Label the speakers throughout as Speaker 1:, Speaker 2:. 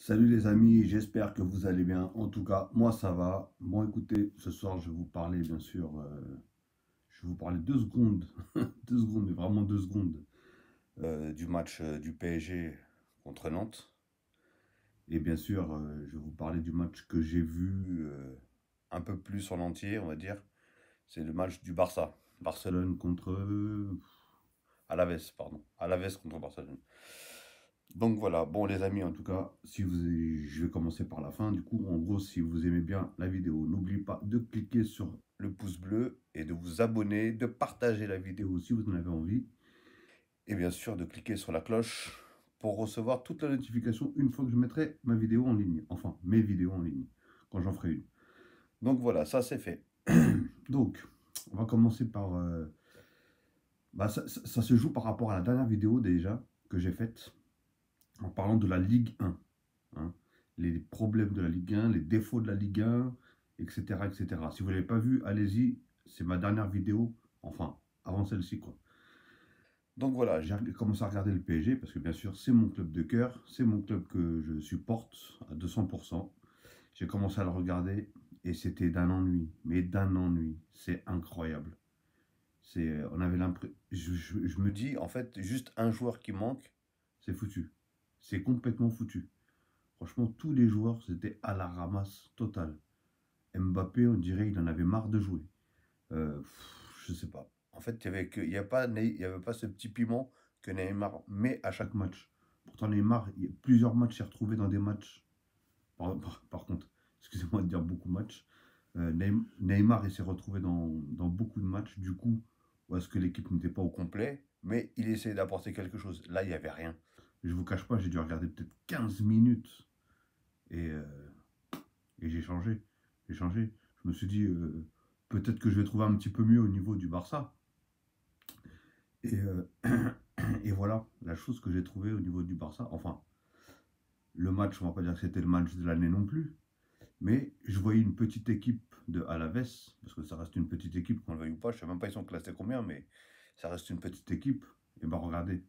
Speaker 1: Salut les amis, j'espère que vous allez bien. En tout cas, moi ça va. Bon, écoutez, ce soir je vais vous parler, bien sûr, je vais vous parler 2 secondes, 2 secondes, mais vraiment 2 secondes, du match du PSG contre Nantes. Et bien sûr, je vais vous parler du match que j'ai vu un peu plus en entier, on va dire. C'est le match du Barça. Barcelone contre Alaves, pardon. Alaves contre Barcelone. Donc voilà, bon les amis, en tout cas, je vais commencer par la fin. Du coup, en gros, si vous aimez bien la vidéo, n'oubliez pas de cliquer sur le pouce bleu et de vous abonner, de partager la vidéo si vous en avez envie. Et bien sûr, de cliquer sur la cloche pour recevoir toutes les notifications une fois que je mettrai ma vidéo en ligne. Enfin, mes vidéos en ligne, quand j'en ferai une. Donc voilà, ça c'est fait. Donc, on va commencer par... ça se joue par rapport à la dernière vidéo déjà que j'ai faite en parlant de la Ligue 1. Hein, les problèmes de la Ligue 1, les défauts de la Ligue 1, etc. etc. Si vous ne l'avez pas vu, allez-y, c'est ma dernière vidéo, enfin, avant celle-ci, quoi. Donc voilà, j'ai commencé à regarder le PSG, parce que bien sûr, c'est mon club de cœur, c'est mon club que je supporte à 200%. J'ai commencé à le regarder, et c'était d'un ennui, mais d'un ennui, c'est incroyable. On avait l'impression, je me dis, en fait, juste un joueur qui manque, c'est foutu. C'est complètement foutu. Franchement, tous les joueurs, c'était à la ramasse totale. Mbappé, on dirait il en avait marre de jouer. Je sais pas. En fait, il y avait pas ce petit piment que Neymar met à chaque match. Pourtant, Neymar, plusieurs matchs s'est retrouvé dans des matchs. Par contre, excusez-moi de dire beaucoup de matchs. Neymar, il s'est retrouvé dans beaucoup de matchs. Du coup, est-ce que l'équipe n'était pas au complet, mais il essayait d'apporter quelque chose. Là, il n'y avait rien. Je vous cache pas, j'ai dû regarder peut-être 15 minutes. Et et j'ai changé. J'ai changé. Je me suis dit, peut-être que je vais trouver un petit peu mieux au niveau du Barça. Et, et voilà, la chose que j'ai trouvée au niveau du Barça. Enfin, le match, on va pas dire que c'était le match de l'année non plus. Mais je voyais une petite équipe de Alaves, parce que ça reste une petite équipe, qu'on le veuille ou pas. Je sais même pas ils sont classés combien, mais ça reste une petite équipe. Et ben regardez,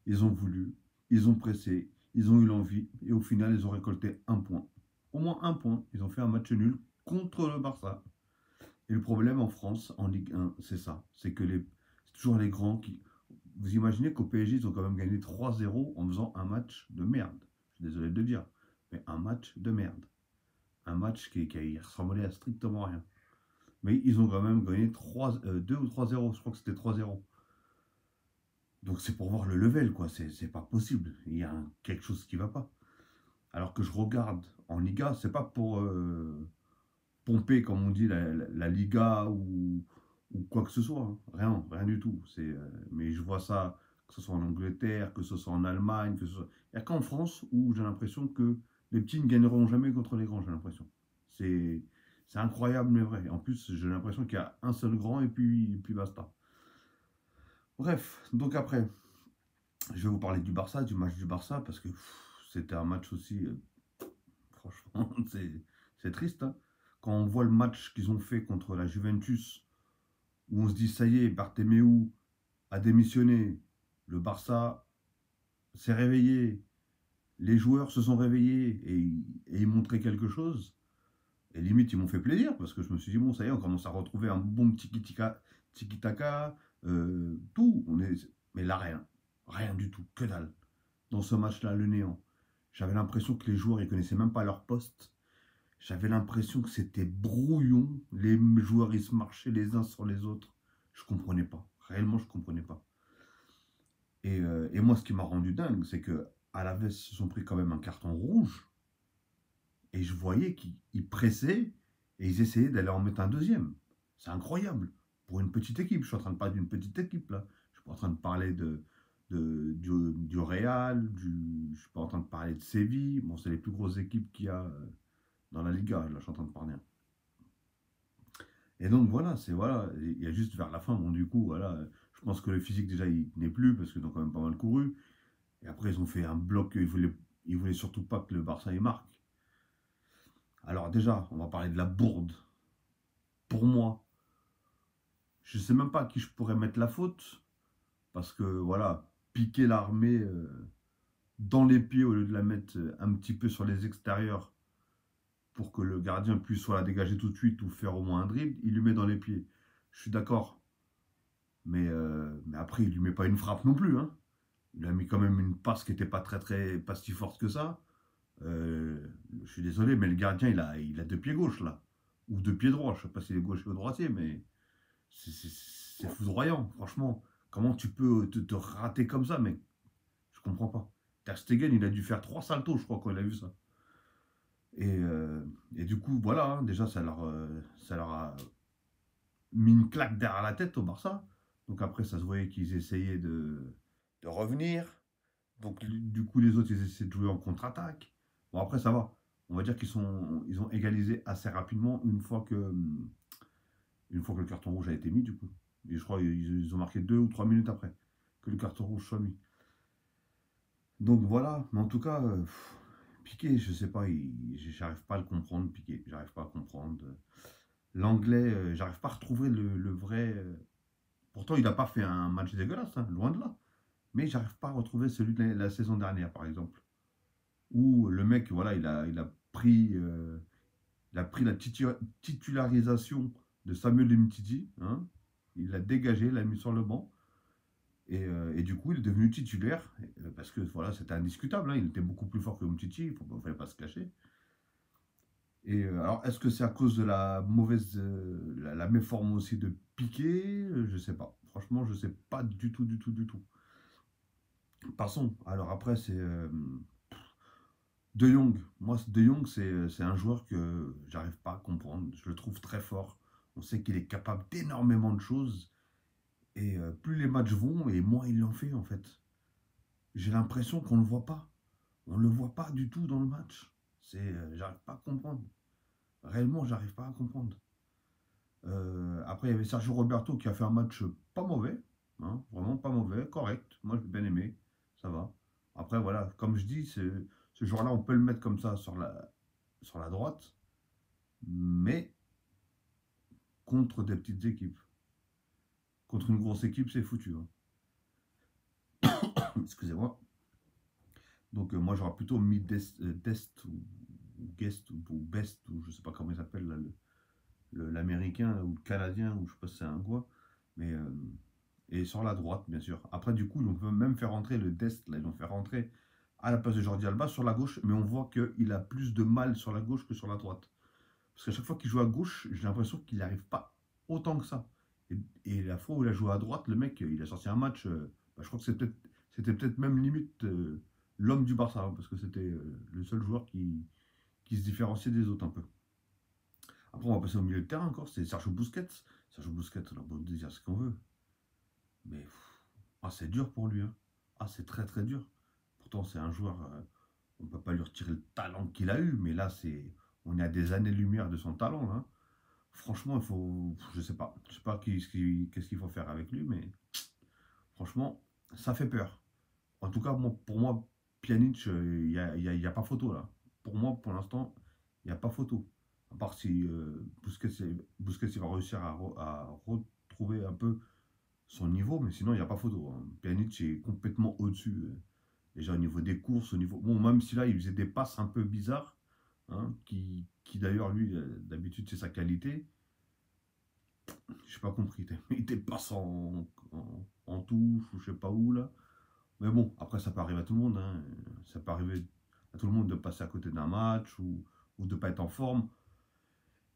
Speaker 1: ils ont voulu, ils ont pressé, ils ont eu l'envie, et au final, ils ont récolté un point. Au moins un point. Ils ont fait un match nul contre le Barça. Et le problème en France, en Ligue 1, c'est ça. C'est toujours les grands qui. Vous imaginez qu'au PSG, ils ont quand même gagné 3-0 en faisant un match de merde. Je suis désolé de le dire. Mais un match de merde. Un match qui ressemblait à strictement rien. Mais ils ont quand même gagné 2 ou 3-0. Je crois que c'était 3-0. Donc c'est pour voir le level, quoi. C'est pas possible. Il y a quelque chose qui va pas. Alors que je regarde en Liga, c'est pas pour pomper, comme on dit, la Liga ou quoi que ce soit. Hein. Rien, rien du tout. Mais je vois ça, que ce soit en Angleterre, que ce soit en Allemagne, que ce soit. Il n'y a qu'en France où j'ai l'impression que les petits ne gagneront jamais contre les grands, j'ai l'impression. C'est, c'est incroyable, mais vrai. En plus, j'ai l'impression qu'il y a un seul grand et puis basta. Bref, donc après, je vais vous parler du Barça, du match du Barça, parce que c'était un match aussi, franchement, c'est triste. Hein. Quand on voit le match qu'ils ont fait contre la Juventus, où on se dit ça y est, Bartomeu a démissionné, le Barça s'est réveillé, les joueurs se sont réveillés et ils montraient quelque chose. Et limite, ils m'ont fait plaisir parce que je me suis dit, bon, ça y est, on commence à retrouver un bon tiki-taka, tout. Mais là, rien. Rien du tout, que dalle. Dans ce match-là, le néant. J'avais l'impression que les joueurs, ils connaissaient même pas leur poste. J'avais l'impression que c'était brouillon. Les joueurs, ils se marchaient les uns sur les autres. Je comprenais pas. Réellement, je comprenais pas. Et moi, ce qui m'a rendu dingue, c'est que à la veste, se sont pris quand même un carton rouge. Et je voyais qu'ils pressaient et ils essayaient d'aller en mettre un deuxième. C'est incroyable. Pour une petite équipe. Je suis en train de parler d'une petite équipe, là. Je suis pas en train de parler du Real, je suis pas en train de parler de Séville. Bon, c'est les plus grosses équipes qu'il y a dans la Liga. Là, je suis en train de parler. Et donc voilà, voilà, il y a juste vers la fin, bon du coup, voilà, je pense que le physique déjà il n'est plus parce qu'ils ont quand même pas mal couru. Et après ils ont fait un bloc, ils voulaient surtout pas que le Barça y marque. Alors déjà, on va parler de la bourde. Pour moi, je sais même pas à qui je pourrais mettre la faute parce que voilà, piquer l'armée, dans les pieds au lieu de la mettre un petit peu sur les extérieurs pour que le gardien puisse soit la dégager tout de suite ou faire au moins un dribble, il lui met dans les pieds. Je suis d'accord, mais après, il lui met pas une frappe non plus, hein. Il a mis quand même une passe qui n'était pas si forte que ça. Je suis désolé, mais le gardien, il a deux pieds gauche, là. Ou deux pieds droits. Je ne sais pas s'il est gaucher ou droitier, mais c'est foudroyant, franchement. Comment tu peux te rater comme ça, mec? Je comprends pas. Ter Stegen, il a dû faire 3 saltos, je crois, quand il a vu ça. Et du coup, voilà, hein, déjà, ça leur a mis une claque derrière la tête au Barça. Donc après, ça se voyait qu'ils essayaient de revenir. Donc du coup, les autres, ils essaient de jouer en contre-attaque. Bon, après, ça va. On va dire ils ont égalisé assez rapidement une fois que le carton rouge a été mis, du coup. Et je crois qu'ils ont marqué 2 ou 3 minutes après que le carton rouge soit mis. Donc voilà, mais en tout cas, Piqué, je sais pas, j'arrive pas à le comprendre, Piqué, j'arrive pas à comprendre. L'anglais, j'arrive pas à retrouver le vrai. Pourtant, il n'a pas fait un match dégueulasse, hein, loin de là. Mais j'arrive pas à retrouver celui de la saison dernière, par exemple. Où le mec, voilà, il a pris la titularisation de Samuel Umtiti, hein, il l'a dégagé, il l'a mis sur le banc. Et du coup, il est devenu titulaire, parce que voilà, c'était indiscutable, hein, il était beaucoup plus fort que Umtiti, il ne fallait pas se cacher. Alors, est-ce que c'est à cause de la mauvaise, la méforme aussi de Piqué? Je sais pas. Franchement, je sais pas du tout, du tout, du tout. Passons. Alors après, c'est De Jong. Moi, De Jong, c'est un joueur que j'arrive pas à comprendre. Je le trouve très fort. On sait qu'il est capable d'énormément de choses. Et plus les matchs vont, et moins il en fait, en fait. J'ai l'impression qu'on ne le voit pas. On ne le voit pas du tout dans le match. J'arrive pas à comprendre. Réellement, j'arrive pas à comprendre. Après, il y avait Sergio Roberto qui a fait un match pas mauvais, hein, vraiment pas mauvais, correct. Moi, j'ai bien aimé, ça va. Après, voilà, comme je dis, ce joueur-là, on peut le mettre comme ça sur la droite, mais contre des petites équipes. Contre une grosse équipe, c'est foutu, hein. Excusez-moi. Donc, moi, j'aurais plutôt mis Dest ou Guest ou Best, ou je sais pas comment il s'appelle, là, l'américain ou le canadien, ou je sais pas si c'est un quoi. Mais et sur la droite, bien sûr. Après, du coup, on peut même faire rentrer le Dest, là, ils l'ont fait rentrer à la place de Jordi Alba sur la gauche, mais on voit qu'il a plus de mal sur la gauche que sur la droite. Parce qu'à chaque fois qu'il joue à gauche, j'ai l'impression qu'il n'arrive pas autant que ça. Et la fois où il a joué à droite, le mec, il a sorti un match, bah, je crois que c'était peut-être même limite l'homme du Barça, hein, parce que c'était le seul joueur qui se différenciait des autres un peu. Après, on va passer au milieu de terrain encore, c'est Sergio Busquets. Sergio Busquets, on a beau dire ce qu'on veut. Mais c'est dur pour lui, hein. C'est très très dur. Pourtant, c'est un joueur, on ne peut pas lui retirer le talent qu'il a eu, mais là, on est à des années-lumière de son talent, là, hein. Franchement, je sais pas qu'est-ce qu'il faut faire avec lui, mais franchement, ça fait peur. En tout cas, pour moi, Pjanic, il y a pas photo là. Pour moi, pour l'instant, il n'y a pas photo. À part si Busquets il va réussir à retrouver un peu son niveau, mais sinon, il n'y a pas photo, hein. Pjanic est complètement au-dessus. Déjà au niveau des courses, au niveau. Bon, même si là, il faisait des passes un peu bizarres, hein, qui d'ailleurs, lui, d'habitude, c'est sa qualité. Je n'ai pas compris. Il était passe en touche ou je sais pas où, là. Mais bon, après, ça peut arriver à tout le monde, hein. Ça peut arriver à tout le monde de passer à côté d'un match ou de ne pas être en forme,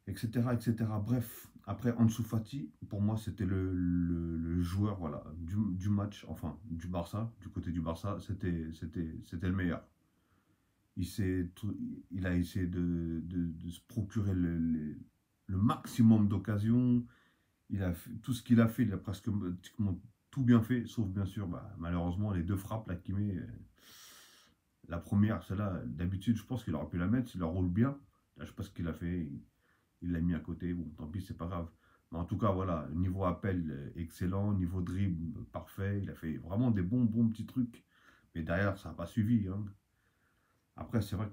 Speaker 1: etc., etc. Bref, après Ansu Fati, pour moi, c'était le joueur, voilà, du match, enfin du Barça, du côté du Barça, c'était le meilleur. Il a essayé de se procurer le maximum d'occasions. Tout ce qu'il a fait, il a presque pratiquement tout bien fait, sauf bien sûr, bah, malheureusement, les deux frappes là, qu'il met. La première, celle-là, d'habitude, je pense qu'il aurait pu la mettre, s'il la roule bien. Là, je sais pas ce qu'il a fait. Il l'a mis à côté. Bon, tant pis, c'est pas grave. Mais en tout cas, voilà, niveau appel, excellent. Niveau dribble, parfait. Il a fait vraiment des bons petits trucs. Mais derrière, ça n'a pas suivi, hein. Après, c'est vrai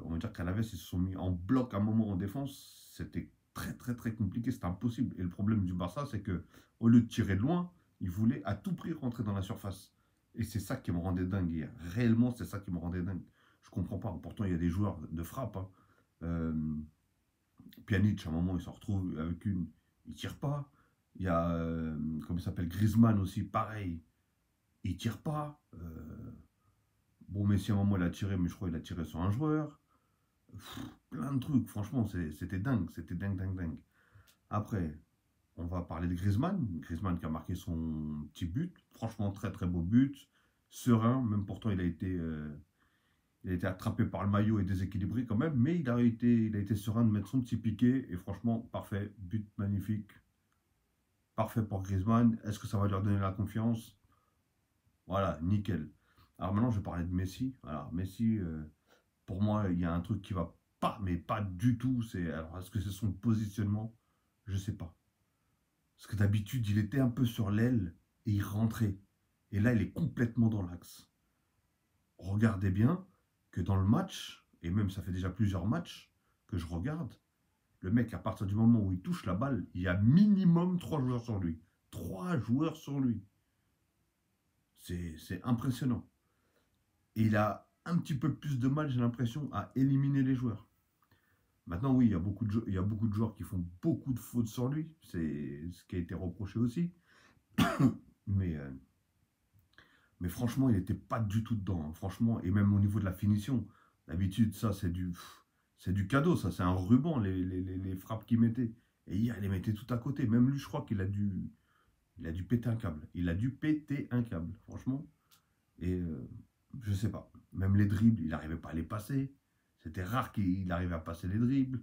Speaker 1: on va dire qu'à la veste, ils se sont mis en bloc à un moment en défense. C'était très, très, très compliqué. C'était impossible. Et le problème du Barça, c'est que au lieu de tirer de loin, ils voulaient à tout prix rentrer dans la surface. Et c'est ça qui me rendait dingue hier. Réellement, c'est ça qui me rendait dingue. Je comprends pas. Pourtant, il y a des joueurs de frappe, hein. Euh, Pjanic, à un moment, il se retrouve avec une. Il tire pas. Il y a, comment il s'appelle, Griezmann aussi, pareil. Il tire pas. Bon, Messi, à un moment, il a tiré, mais je crois qu'il a tiré sur un joueur. Plein de trucs. Franchement, c'était dingue. C'était dingue, dingue, dingue. Après, on va parler de Griezmann. Griezmann qui a marqué son petit but. Franchement, très, très beau but. Serein. Même pourtant, il a été attrapé par le maillot et déséquilibré quand même, mais il a été serein de mettre son petit piqué et franchement, parfait, but magnifique, parfait pour Griezmann. Est-ce que ça va leur donner la confiance? Voilà, nickel. Alors maintenant, je vais parler de Messi. Alors, Messi, pour moi, il y a un truc qui va pas, mais pas du tout. Alors, est-ce que c'est son positionnement? Je sais pas. Parce que d'habitude, il était un peu sur l'aile et il rentrait. Et là, il est complètement dans l'axe. Regardez bien que dans le match, et même ça fait déjà plusieurs matchs que je regarde, le mec, à partir du moment où il touche la balle, il y a minimum 3 joueurs sur lui. 3 joueurs sur lui. C'est impressionnant. Et il a un petit peu plus de mal, j'ai l'impression, à éliminer les joueurs. Maintenant, oui, il y a beaucoup de joueurs qui font beaucoup de fautes sur lui. C'est ce qui a été reproché aussi. Mais, euh, mais franchement, il n'était pas du tout dedans, hein. Franchement, et même au niveau de la finition. D'habitude, ça, c'est du cadeau. Ça, c'est un ruban, les frappes qu'il mettait. Et hier, il les mettait tout à côté. Même lui, je crois il a dû péter un câble. Il a dû péter un câble, franchement. Et je sais pas. Même les dribbles, il n'arrivait pas à les passer. C'était rare qu'il arrivait à passer les dribbles.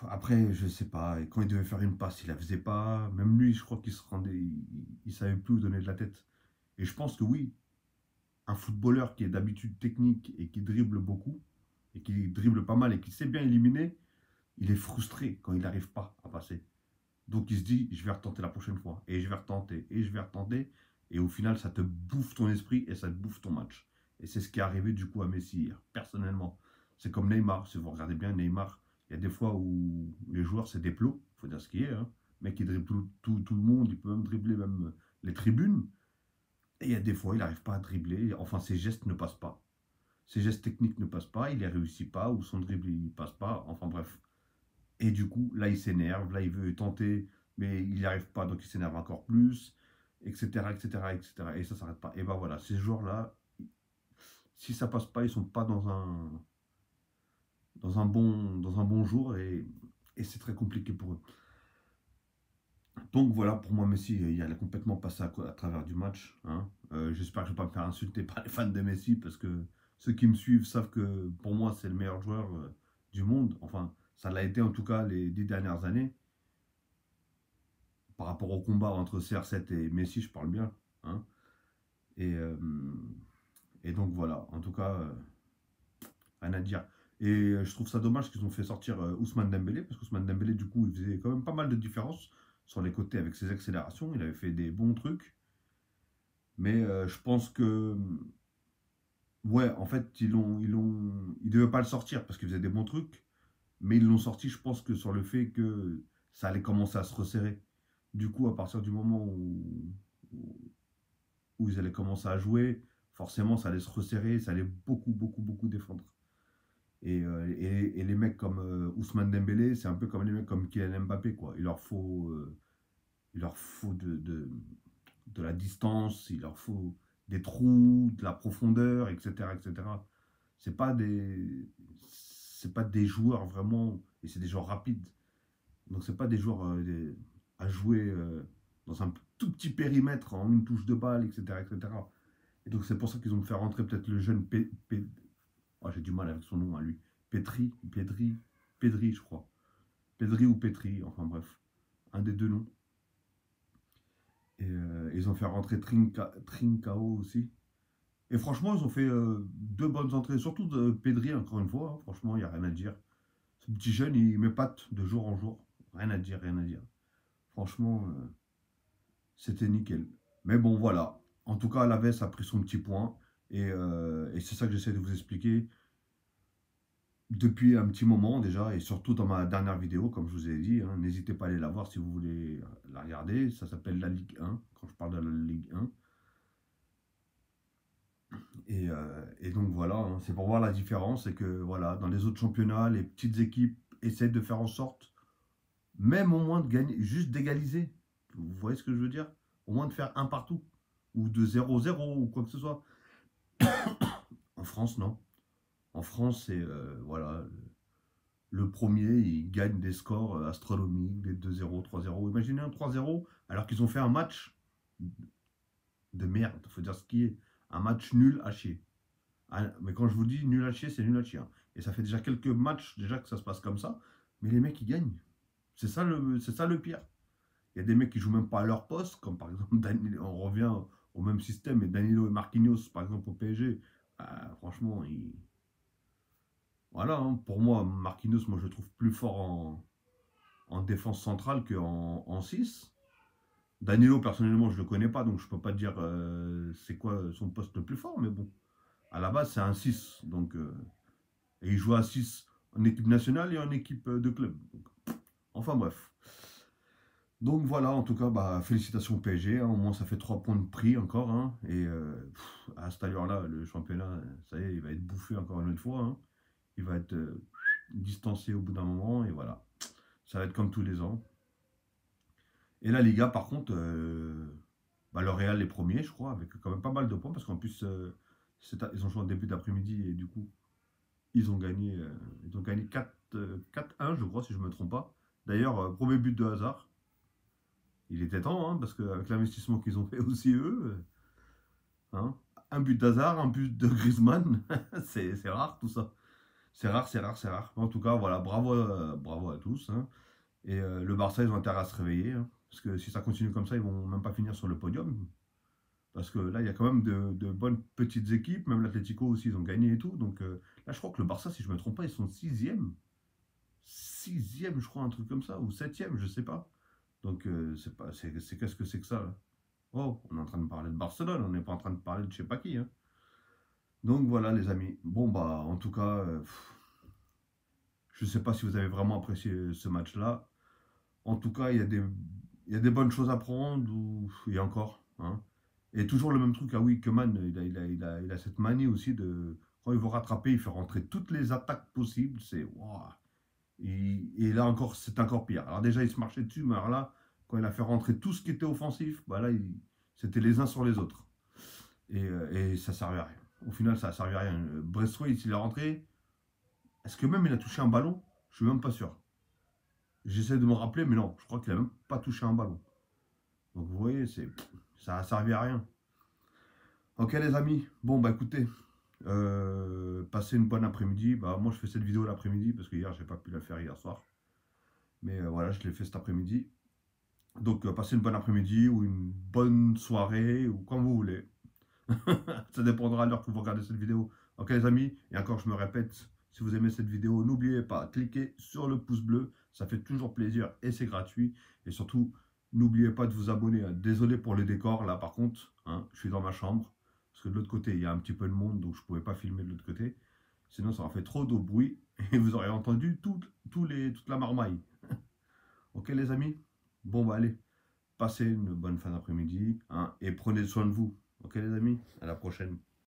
Speaker 1: Après, je sais pas. Et quand il devait faire une passe, il la faisait pas. Même lui, je crois qu'il se rendait. Il savait plus où donner de la tête. Et je pense que oui, un footballeur qui est d'habitude technique et qui dribble beaucoup, et qui dribble pas mal et qui sait bien éliminer, il est frustré quand il n'arrive pas à passer. Donc il se dit, je vais retenter la prochaine fois, et je vais retenter, et je vais retenter, et au final, ça te bouffe ton esprit et ça te bouffe ton match. Et c'est ce qui est arrivé du coup à Messi hier, personnellement. C'est comme Neymar, si vous regardez bien Neymar, il y a des fois où les joueurs, c'est des plots, il faut dire ce qui est, hein. Le mec, il dribble tout le monde, il peut même dribbler même les tribunes, et il y a des fois, il n'arrive pas à dribbler, enfin ses gestes ne passent pas. Ses gestes techniques ne passent pas, il les réussit pas, ou son dribble il passe pas, enfin bref. Et du coup, là il s'énerve, là il veut tenter, mais il n'y arrive pas, donc il s'énerve encore plus, etc., etc., etc. Et ça s'arrête pas. Et ben voilà, ces joueurs-là, si ça passe pas, ils sont pas dans un bon jour, et c'est très compliqué pour eux. Donc voilà, pour moi, Messi, il a complètement passé à travers du match, hein. J'espère que je ne vais pas me faire insulter par les fans de Messi, parce que ceux qui me suivent savent que pour moi, c'est le meilleur joueur du monde. Enfin, ça l'a été en tout cas les 10 dernières années. Par rapport au combat entre CR7 et Messi, je parle bien, hein. Et, euh, et donc voilà, en tout cas, rien à dire. Et je trouve ça dommage qu'ils ont fait sortir Ousmane Dembélé, parce qu'Ousmane Dembélé, du coup, il faisait quand même pas mal de différences sur les côtés avec ses accélérations. Il avait fait des bons trucs. Mais je pense que, ouais, en fait, ils devaient pas le sortir parce qu'ils faisaient des bons trucs, mais ils l'ont sorti, je pense que sur le fait que ça allait commencer à se resserrer. Du coup, à partir du moment où ils allaient commencer à jouer, forcément, ça allait se resserrer, ça allait beaucoup, beaucoup, beaucoup défendre. Et les mecs comme Ousmane Dembélé, c'est un peu comme les mecs comme Kylian Mbappé, quoi. Il leur faut de la distance, il leur faut des trous, de la profondeur, etc., etc. C'est pas des, c'est pas des joueurs vraiment, et c'est des joueurs rapides. Donc c'est pas des joueurs à jouer dans un tout petit périmètre en une touche de balle, etc., etc. Et donc c'est pour ça qu'ils ont fait rentrer peut-être le jeune oh, j'ai du mal avec son nom à lui. Pedri, je crois. Pedri ou Petri, enfin bref, un des deux noms. Et ils ont fait rentrer Trincao aussi. Et franchement, ils ont fait deux bonnes entrées, surtout de Pedri, encore une fois, hein. Franchement, il n'y a rien à dire. Ce petit jeune, il m'épate de jour en jour. Rien à dire, rien à dire. Franchement, c'était nickel. Mais bon, voilà. En tout cas, Alaves a pris son petit point. Et c'est ça que j'essaie de vous expliquer depuis un petit moment déjà. Et surtout dans ma dernière vidéo, comme je vous ai dit, hein. N'hésitez pas à aller la voir si vous voulez la regarder. Ça s'appelle la Ligue 1, quand je parle de la Ligue 1. Et donc voilà, hein, c'est pour voir la différence. C'est que voilà, dans les autres championnats, les petites équipes essaient de faire en sorte, même au moins de gagner, juste d'égaliser. Vous voyez ce que je veux dire? Au moins de faire un partout. Ou de 0-0 ou quoi que ce soit. En France, non. En France, c'est voilà, le premier, il gagne des scores astronomiques, des 2-0, 3-0. Imaginez un 3-0 alors qu'ils ont fait un match de merde. Il faut dire ce qui est. Un match nul à chier. Ah, mais quand je vous dis nul à chier, c'est nul à chier, hein. Et ça fait déjà quelques matchs déjà que ça se passe comme ça. Mais les mecs, ils gagnent. C'est ça le pire. Il y a des mecs qui jouent même pas à leur poste, comme par exemple, on revient au même système, et Danilo et Marquinhos, par exemple, au PSG. Franchement, voilà, hein, pour moi, Marquinhos, moi, je le trouve plus fort en défense centrale qu'en 6. Danilo, personnellement, je le connais pas, donc je peux pas dire c'est quoi son poste le plus fort, mais bon, à la base, c'est un 6. Donc, et il joue à 6 en équipe nationale et en équipe de club. Donc, enfin bref. Donc voilà, en tout cas, bah, félicitations au PSG, hein, au moins ça fait 3 points de prix encore, hein, et à cette allure-là, le championnat, ça y est, il va être bouffé encore une autre fois, hein. Il va être distancé au bout d'un moment, et voilà. Ça va être comme tous les ans. Et la Liga, par contre, bah, le Real est premier, je crois, avec quand même pas mal de points, parce qu'en plus, ils ont joué en début d'après-midi, et du coup, ils ont gagné 4-1, je crois, si je ne me trompe pas. D'ailleurs, premier but de Hazard. Il était temps, hein, parce qu'avec l'investissement qu'ils ont fait aussi eux, hein, un but d'Hazard, un but de Griezmann, c'est rare tout ça. C'est rare, c'est rare, c'est rare. En tout cas, voilà, bravo à tous, hein. Et le Barça, ils ont intérêt à se réveiller, hein, parce que si ça continue comme ça, ils vont même pas finir sur le podium. Parce que là, il y a quand même de bonnes petites équipes, même l'Atlético aussi, ils ont gagné et tout. Donc là, je crois que le Barça, si je ne me trompe pas, ils sont sixième. Sixième, je crois, un truc comme ça, ou septième, je sais pas. Donc qu'est-ce que c'est que ça là? Oh, on est en train de parler de Barcelone, on n'est pas en train de parler de je sais pas qui, hein. Donc voilà les amis. Bon bah en tout cas, je ne sais pas si vous avez vraiment apprécié ce match-là. En tout cas, il y a des bonnes choses à prendre, ou il y a encore, hein. Et toujours le même truc, ah oui, Keman, il a cette manie aussi de. Quand il veut rattraper, il fait rentrer toutes les attaques possibles. C'est. Waouh. Et là encore, c'est encore pire. Alors déjà, il se marchait dessus, mais alors là, quand il a fait rentrer tout ce qui était offensif, bah là, c'était les uns sur les autres. Et ça ne servait à rien. Au final, ça ne servait à rien. Brestois, s'il est rentré, est-ce que même il a touché un ballon? Je suis même pas sûr. J'essaie de me rappeler, mais non, je crois qu'il a même pas touché un ballon. Donc vous voyez, ça a servi à rien. Ok les amis, bon bah écoutez, passez une bonne après-midi. Bah moi je fais cette vidéo l'après-midi parce que hier j'ai pas pu la faire hier soir. Mais voilà, je l'ai fait cet après-midi. Donc passez une bonne après-midi ou une bonne soirée ou comme vous voulez. Ça dépendra de l'heure que vous regardez cette vidéo. Ok les amis, et encore je me répète, si vous aimez cette vidéo, n'oubliez pas, cliquez sur le pouce bleu, ça fait toujours plaisir et c'est gratuit. Et surtout, n'oubliez pas de vous abonner, hein. Désolé pour le décor, là par contre, hein, je suis dans ma chambre, parce que de l'autre côté, il y a un petit peu de monde, donc je ne pouvais pas filmer de l'autre côté. Sinon, ça aurait fait trop de bruit et vous auriez entendu toute la marmaille. Ok les amis? Bon bah allez, passez une bonne fin d'après-midi, hein, et prenez soin de vous. Ok les amis? À la prochaine.